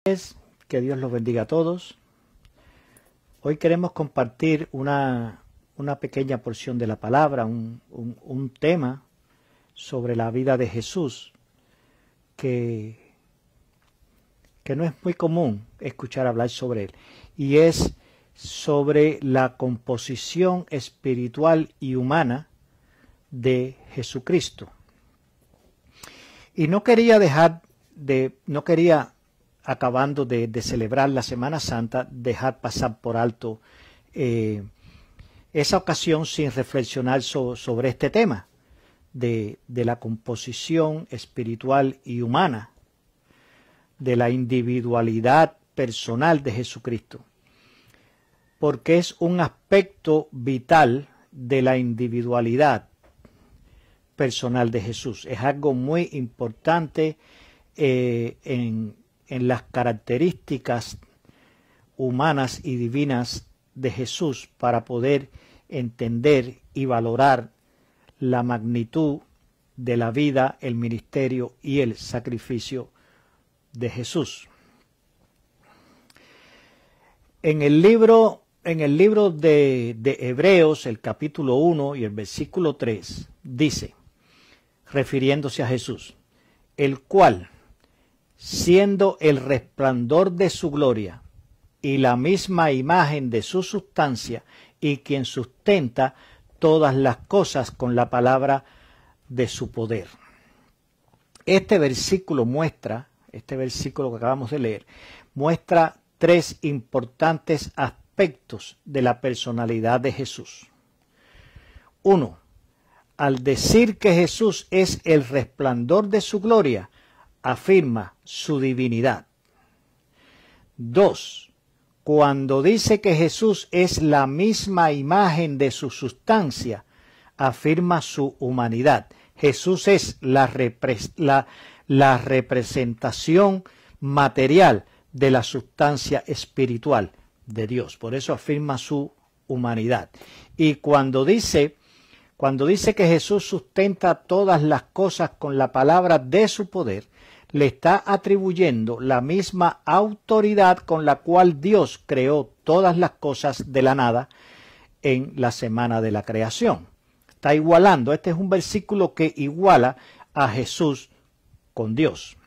Que Dios los bendiga a todos. Hoy queremos compartir una pequeña porción de la palabra, un tema sobre la vida de Jesús que no es muy común escuchar hablar sobre él, y es sobre la composición espiritual y humana de Jesucristo. Y no quería acabando de celebrar la Semana Santa, dejar pasar por alto esa ocasión sin reflexionar sobre este tema de la composición espiritual y humana, de la individualidad personal de Jesucristo, porque es un aspecto vital de la individualidad personal de Jesús. Es algo muy importante en las características humanas y divinas de Jesús para poder entender y valorar la magnitud de la vida, el ministerio y el sacrificio de Jesús. En el libro de Hebreos, el capítulo 1 y el versículo 3, dice, refiriéndose a Jesús, el cual, siendo el resplandor de su gloria y la misma imagen de su sustancia, y quien sustenta todas las cosas con la palabra de su poder. Este versículo que acabamos de leer, muestra tres importantes aspectos de la personalidad de Jesús. Uno, al decir que Jesús es el resplandor de su gloria, afirma su divinidad. 2. Cuando dice que Jesús es la misma imagen de su sustancia, afirma su humanidad. Jesús es la representación material de la sustancia espiritual de Dios. Por eso afirma su humanidad. Y cuando dice que Jesús sustenta todas las cosas con la palabra de su poder, le está atribuyendo la misma autoridad con la cual Dios creó todas las cosas de la nada en la semana de la creación. Está igualando, este es un versículo que iguala a Jesús con Dios.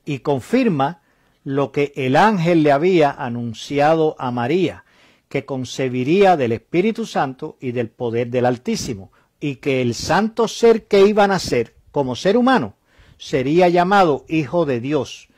Y confirma lo que el ángel le había anunciado a María, que concebiría del Espíritu Santo y del poder del Altísimo, y que el santo ser que iba a nacer como ser humano sería llamado Hijo de Dios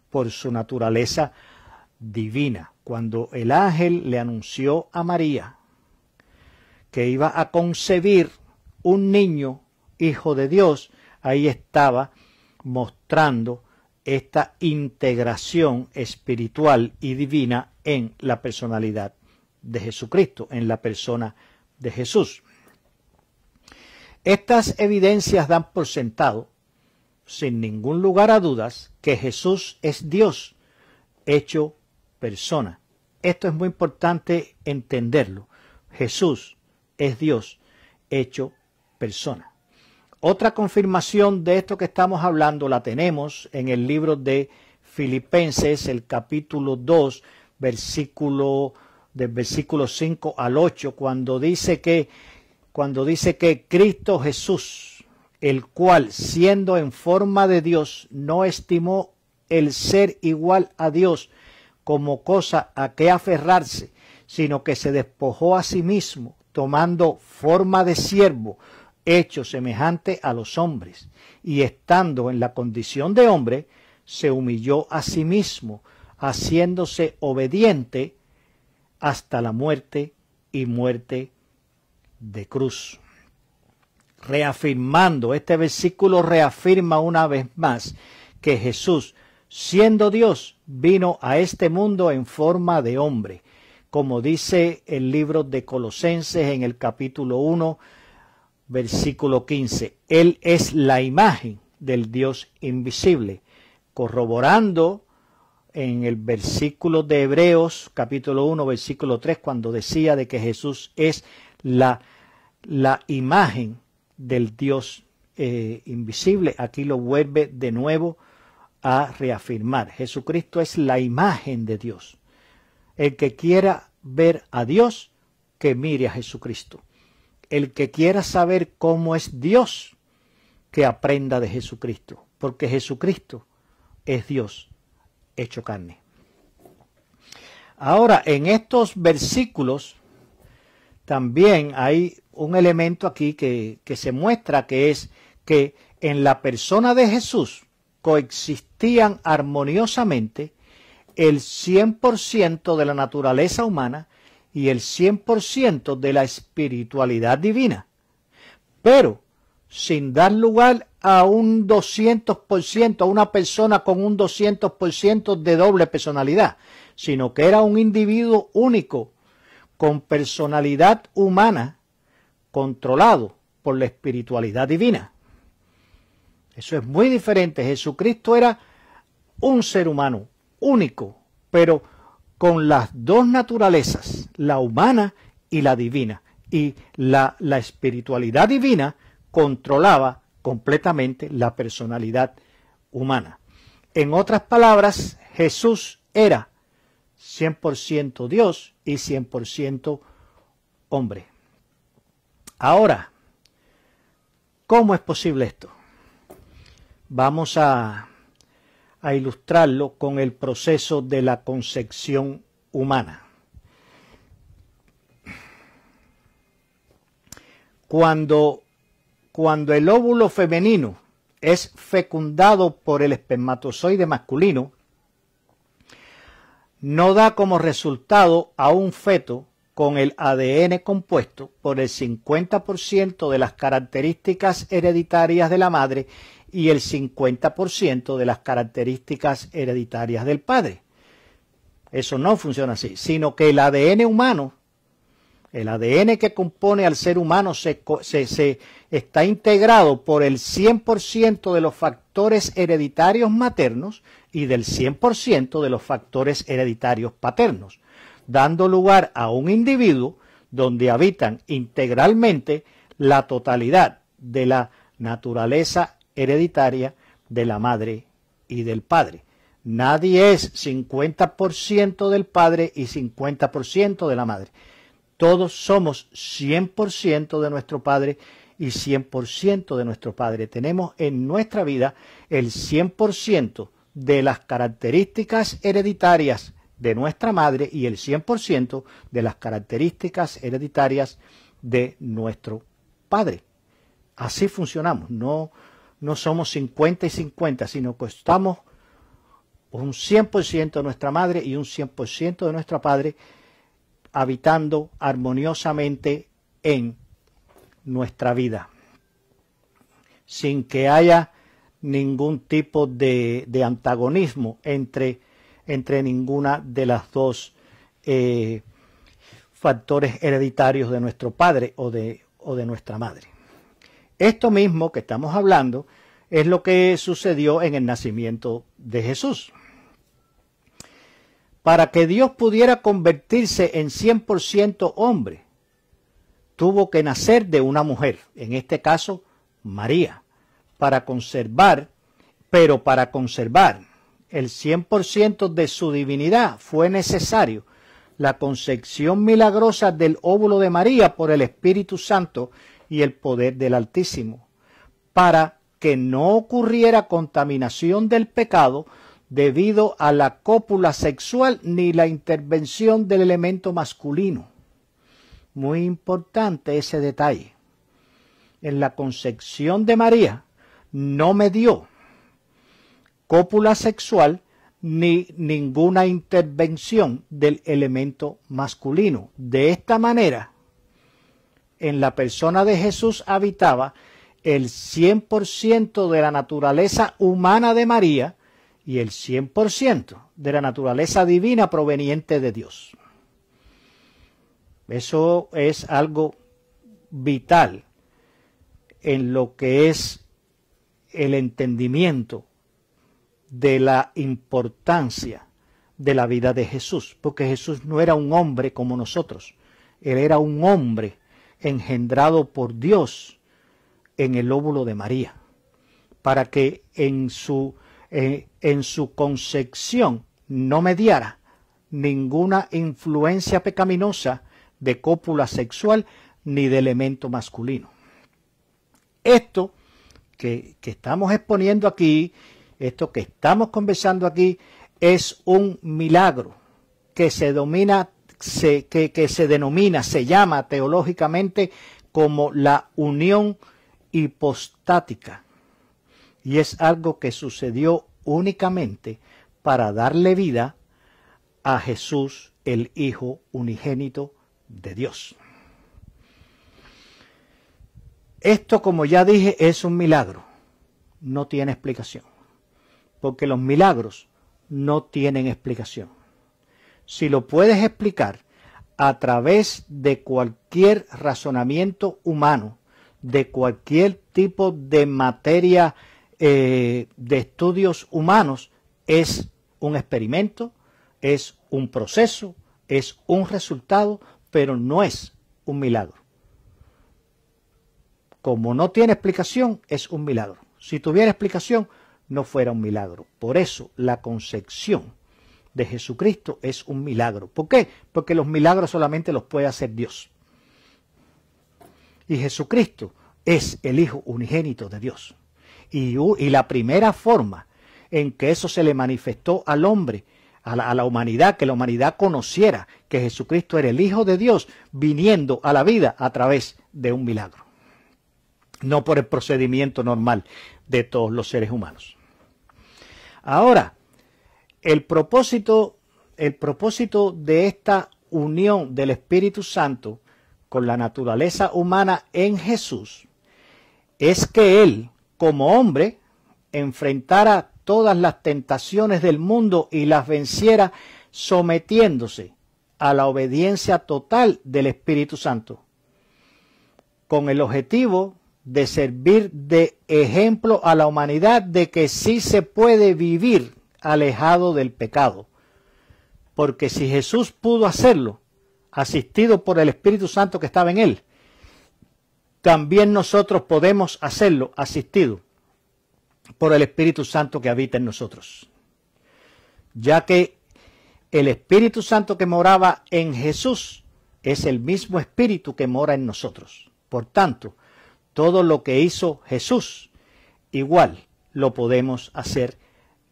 por su naturaleza divina. Cuando el ángel le anunció a María que iba a concebir un niño, Hijo de Dios, ahí estaba mostrando esta integración espiritual y divina en la personalidad de Jesucristo, en la persona de Jesús. Estas evidencias dan por sentado, sin ningún lugar a dudas, que Jesús es Dios hecho persona. Esto es muy importante entenderlo. Jesús es Dios hecho persona. Otra confirmación de esto que estamos hablando la tenemos en el libro de Filipenses, el capítulo 2, del versículo 5 al 8, cuando dice que Cristo Jesús, el cual, siendo en forma de Dios, no estimó el ser igual a Dios como cosa a que aferrarse, sino que se despojó a sí mismo, tomando forma de siervo, hecho semejante a los hombres, y estando en la condición de hombre, se humilló a sí mismo, haciéndose obediente hasta la muerte y muerte de cruz. Reafirmando, este versículo reafirma una vez más que Jesús, siendo Dios, vino a este mundo en forma de hombre, como dice el libro de Colosenses en el capítulo 1, versículo 15. Él es la imagen del Dios invisible, corroborando en el versículo de Hebreos, capítulo 1, versículo 3, cuando decía de que Jesús es la imagen del Dios invisible. Aquí lo vuelve de nuevo a reafirmar. Jesucristo es la imagen de Dios. El que quiera ver a Dios, que mire a Jesucristo. El que quiera saber cómo es Dios, que aprenda de Jesucristo, porque Jesucristo es Dios hecho carne. Ahora, en estos versículos también hay un elemento aquí que se muestra, que es que en la persona de Jesús coexistían armoniosamente el 100% de la naturaleza humana y el 100% de la espiritualidad divina, pero sin dar lugar a un 200%, a una persona con un 200% de doble personalidad, sino que era un individuo único, con personalidad humana, controlado por la espiritualidad divina. Eso es muy diferente. Jesucristo era un ser humano único, pero con las dos naturalezas, la humana y la divina. Y la espiritualidad divina controlaba completamente la personalidad humana. En otras palabras, Jesús era 100% Dios y 100% hombre. Ahora, ¿cómo es posible esto? Vamos a ilustrarlo con el proceso de la concepción humana. Cuando el óvulo femenino es fecundado por el espermatozoide masculino, no da como resultado a un feto con el ADN compuesto por el 50% de las características hereditarias de la madre y el 50% de las características hereditarias del padre. Eso no funciona así, sino que el ADN humano, el ADN que compone al ser humano está integrado por el 100% de los factores hereditarios maternos y del 100% de los factores hereditarios paternos, dando lugar a un individuo donde habitan integralmente la totalidad de la naturaleza hereditaria de la madre y del padre. Nadie es 50% del padre y 50% de la madre. Todos somos 100% de nuestro padre y 100% de nuestro padre. Tenemos en nuestra vida el 100% de las características hereditarias de nuestra madre y el 100% de las características hereditarias de nuestro padre. Así funcionamos. No somos 50 y 50, sino que estamos un 100% de nuestra madre y un 100% de nuestro padre habitando armoniosamente en nuestra vida, sin que haya ningún tipo de antagonismo entre ninguna de las dos factores hereditarios de nuestro padre o de nuestra madre. Esto mismo que estamos hablando es lo que sucedió en el nacimiento de Jesús. Para que Dios pudiera convertirse en 100% hombre, tuvo que nacer de una mujer, en este caso María, para conservar el 100% de su divinidad fue necesario la concepción milagrosa del óvulo de María por el Espíritu Santo y el poder del Altísimo, para que no ocurriera contaminación del pecado debido a la cópula sexual ni la intervención del elemento masculino. Muy importante ese detalle. En la concepción de María no me dio cópula sexual ni ninguna intervención del elemento masculino. De esta manera, en la persona de Jesús habitaba el 100% de la naturaleza humana de María y el 100% de la naturaleza divina proveniente de Dios. Eso es algo vital en lo que es el entendimiento de la importancia de la vida de Jesús, porque Jesús no era un hombre como nosotros, él era un hombre engendrado por Dios en el óvulo de María, para que en en su concepción no mediara ninguna influencia pecaminosa de cópula sexual ni de elemento masculino. Esto que estamos exponiendo aquí, esto que estamos conversando aquí, es un milagro que se llama teológicamente como la unión hipostática. Y es algo que sucedió únicamente para darle vida a Jesús, el Hijo unigénito de Dios. Esto, como ya dije, es un milagro. No tiene explicación. Porque los milagros no tienen explicación. Si lo puedes explicar a través de cualquier razonamiento humano, de cualquier tipo de materia de estudios humanos, es un experimento, es un proceso, es un resultado, pero no es un milagro. Como no tiene explicación, es un milagro. Si tuviera explicación, no fuera un milagro. Por eso la concepción de Jesucristo es un milagro. ¿Por qué? Porque los milagros solamente los puede hacer Dios. Y Jesucristo es el Hijo unigénito de Dios. Y la primera forma en que eso se le manifestó al hombre, a la humanidad, que la humanidad conociera que Jesucristo era el Hijo de Dios, viniendo a la vida a través de un milagro. No por el procedimiento normal de todos los seres humanos. Ahora, el propósito de esta unión del Espíritu Santo con la naturaleza humana en Jesús es que Él, como hombre, enfrentara todas las tentaciones del mundo y las venciera sometiéndose a la obediencia total del Espíritu Santo, con el objetivo de servir de ejemplo a la humanidad de que sí se puede vivir alejado del pecado. Porque si Jesús pudo hacerlo, asistido por el Espíritu Santo que estaba en Él, también nosotros podemos hacerlo asistido por el Espíritu Santo que habita en nosotros. Ya que el Espíritu Santo que moraba en Jesús es el mismo Espíritu que mora en nosotros. Por tanto, todo lo que hizo Jesús, igual lo podemos hacer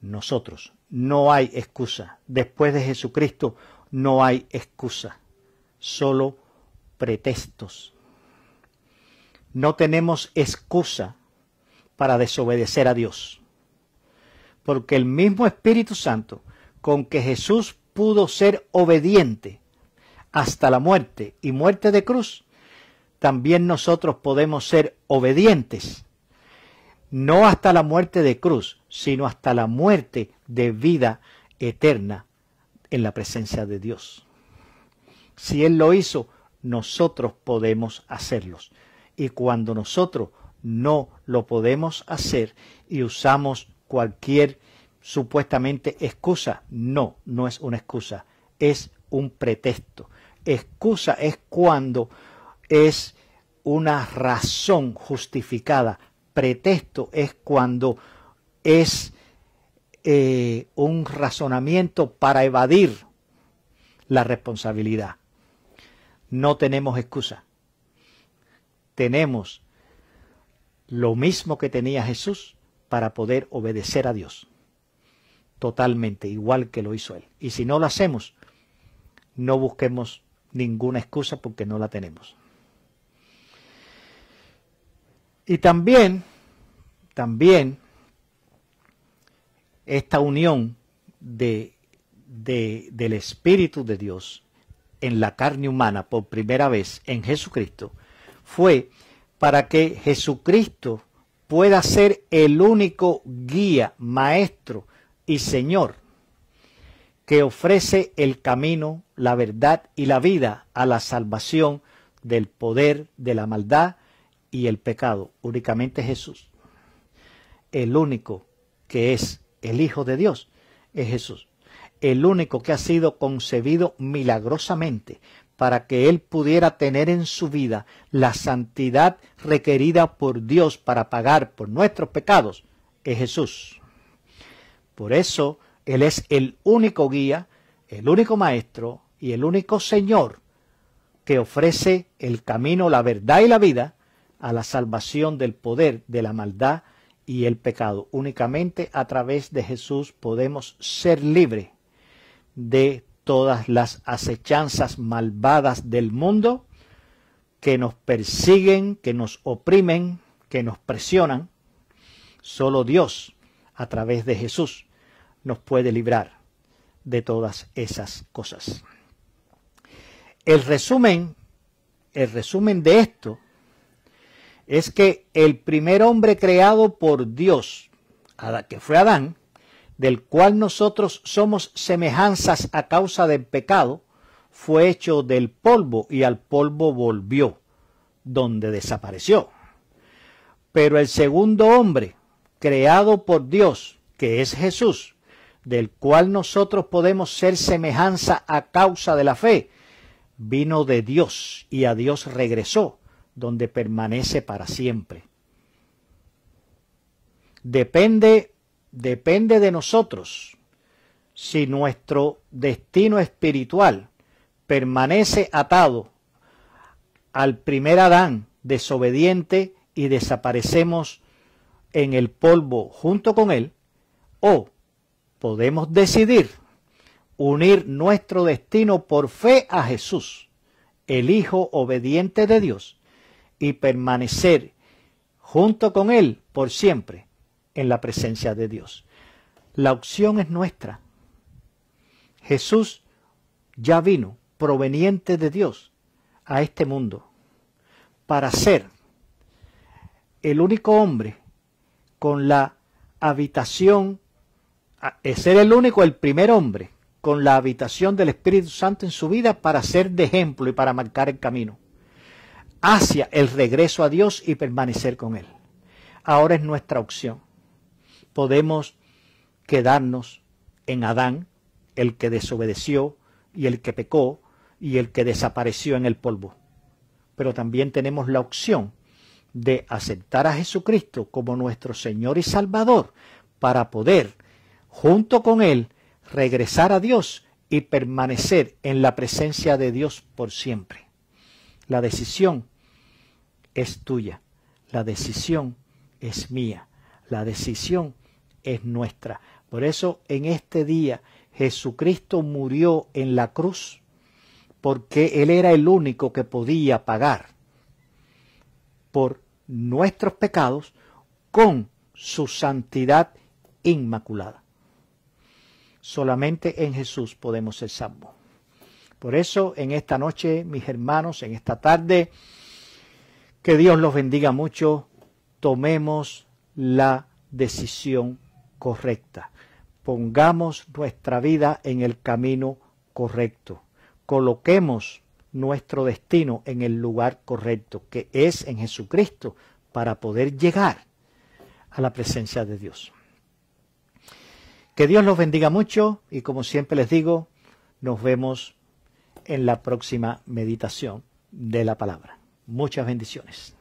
nosotros. No hay excusa. Después de Jesucristo no hay excusa. Solo pretextos. No tenemos excusa para desobedecer a Dios. Porque el mismo Espíritu Santo con que Jesús pudo ser obediente hasta la muerte y muerte de cruz, también nosotros podemos ser obedientes, no hasta la muerte de cruz, sino hasta la muerte de vida eterna en la presencia de Dios. Si Él lo hizo, nosotros podemos hacerlos. Y cuando nosotros no lo podemos hacer y usamos cualquier supuestamente excusa, no es una excusa, es un pretexto. Excusa es cuando es una razón justificada. Pretexto es cuando es un razonamiento para evadir la responsabilidad. No tenemos excusa. Tenemos lo mismo que tenía Jesús para poder obedecer a Dios. Totalmente, igual que lo hizo Él. Y si no lo hacemos, no busquemos ninguna excusa porque no la tenemos. Y también esta unión del Espíritu de Dios en la carne humana por primera vez en Jesucristo fue para que Jesucristo pueda ser el único guía, maestro y Señor que ofrece el camino, la verdad y la vida a la salvación del poder, de la maldad y el pecado. Únicamente Jesús. El único que es el Hijo de Dios es Jesús. El único que ha sido concebido milagrosamente para que Él pudiera tener en su vida la santidad requerida por Dios para pagar por nuestros pecados es Jesús. Por eso Él es el único guía, el único maestro y el único Señor que ofrece el camino, la verdad y la vida a la salvación del poder de la maldad y el pecado. Únicamente a través de Jesús podemos ser libres de todas las acechanzas malvadas del mundo que nos persiguen, que nos oprimen, que nos presionan. Solo Dios, a través de Jesús, nos puede librar de todas esas cosas. El resumen de esto es que el primer hombre creado por Dios, que fue Adán, del cual nosotros somos semejanzas a causa del pecado, fue hecho del polvo y al polvo volvió, donde desapareció. Pero el segundo hombre, creado por Dios, que es Jesús, del cual nosotros podemos ser semejanza a causa de la fe, vino de Dios y a Dios regresó, donde permanece para siempre. Depende de nosotros si nuestro destino espiritual permanece atado al primer Adán desobediente y desaparecemos en el polvo junto con él, o podemos decidir unir nuestro destino por fe a Jesús, el Hijo obediente de Dios, y permanecer junto con Él por siempre en la presencia de Dios. La opción es nuestra. Jesús ya vino proveniente de Dios a este mundo para ser el único hombre con la habitación, ser el primer hombre con la habitación del Espíritu Santo en su vida para ser de ejemplo y para marcar el camino hacia el regreso a Dios y permanecer con Él. Ahora es nuestra opción. Podemos quedarnos en Adán, el que desobedeció y el que pecó y el que desapareció en el polvo. Pero también tenemos la opción de aceptar a Jesucristo como nuestro Señor y Salvador para poder, junto con Él, regresar a Dios y permanecer en la presencia de Dios por siempre. La decisión es tuya, la decisión es mía, la decisión es nuestra. Por eso en este día Jesucristo murió en la cruz porque Él era el único que podía pagar por nuestros pecados con su santidad inmaculada. Solamente en Jesús podemos ser salvos. Por eso, en esta noche, mis hermanos, en esta tarde, que Dios los bendiga mucho, tomemos la decisión correcta. Pongamos nuestra vida en el camino correcto. Coloquemos nuestro destino en el lugar correcto, que es en Jesucristo, para poder llegar a la presencia de Dios. Que Dios los bendiga mucho y como siempre les digo, nos vemos en la próxima meditación de la palabra. Muchas bendiciones.